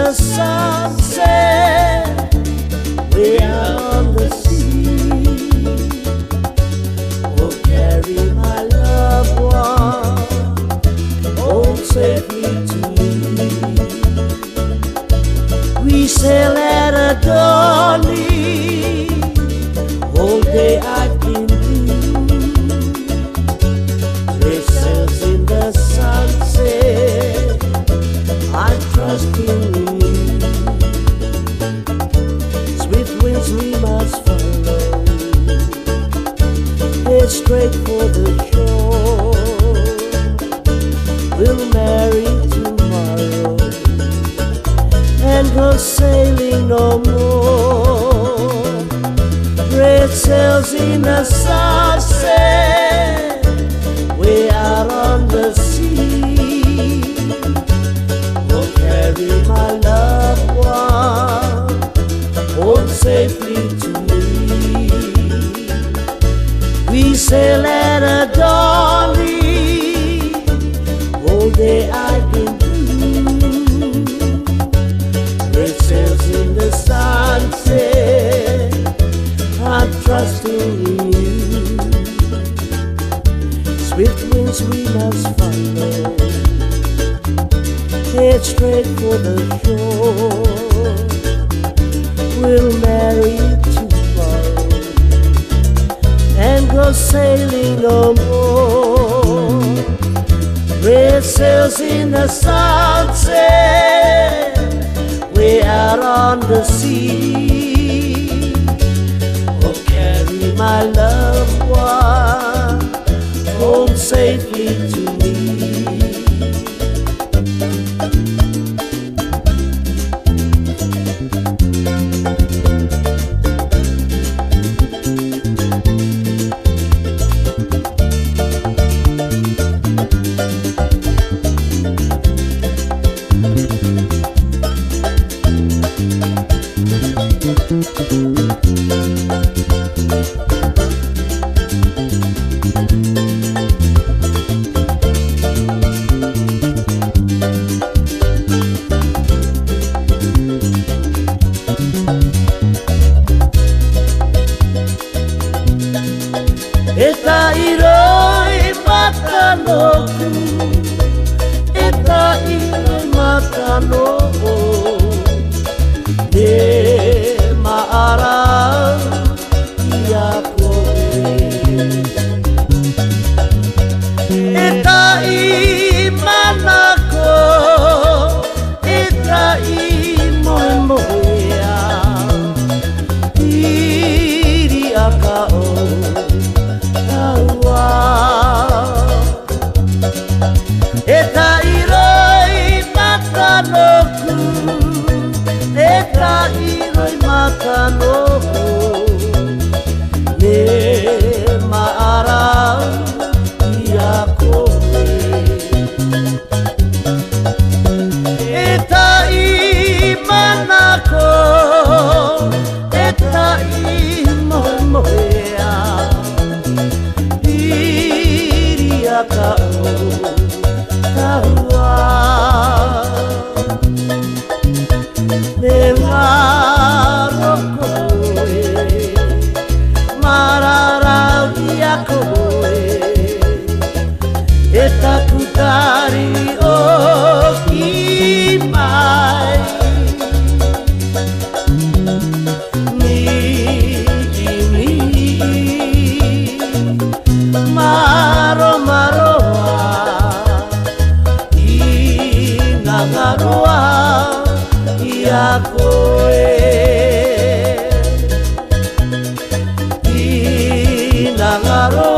the sunset, way out on the sea. Oh, carry my loved one home safely to me. We sail at a dawning, all day I've been blue. They sails in the sunset, I'm trusting in you. Swift winds we must follow, head straight for the shore. We'll marry tomorrow and go sailing no more. Red sails in the sunset, way out on the sea. Oh, carry my loved one home safely to me. We sail at a dawning, all day I've been blue. Red sails in the sunset, I'm trusting in you. Swift winds we must follow, head straight for the shore. We'll marry tomorrow and go sailing no more. Red sails in the sunset, way out on the sea. Oh, carry my loved one home safely to me. Eta Roimata nōku, eta Roimata nō'ou, ne maromaroā iakoe. Eta manako, eta moemoeā, Piri akao tāua. Eta Roimata nōku, eta Roimata nō'ou, ne maromaroā iakoe. Eta manako, eta moemoeā, Piri akao tāua. Ne ngaro koe, maromaroā iakoe, e taku taringi o ki mai. Maromaroā, Inangaro iakoe. Inangaro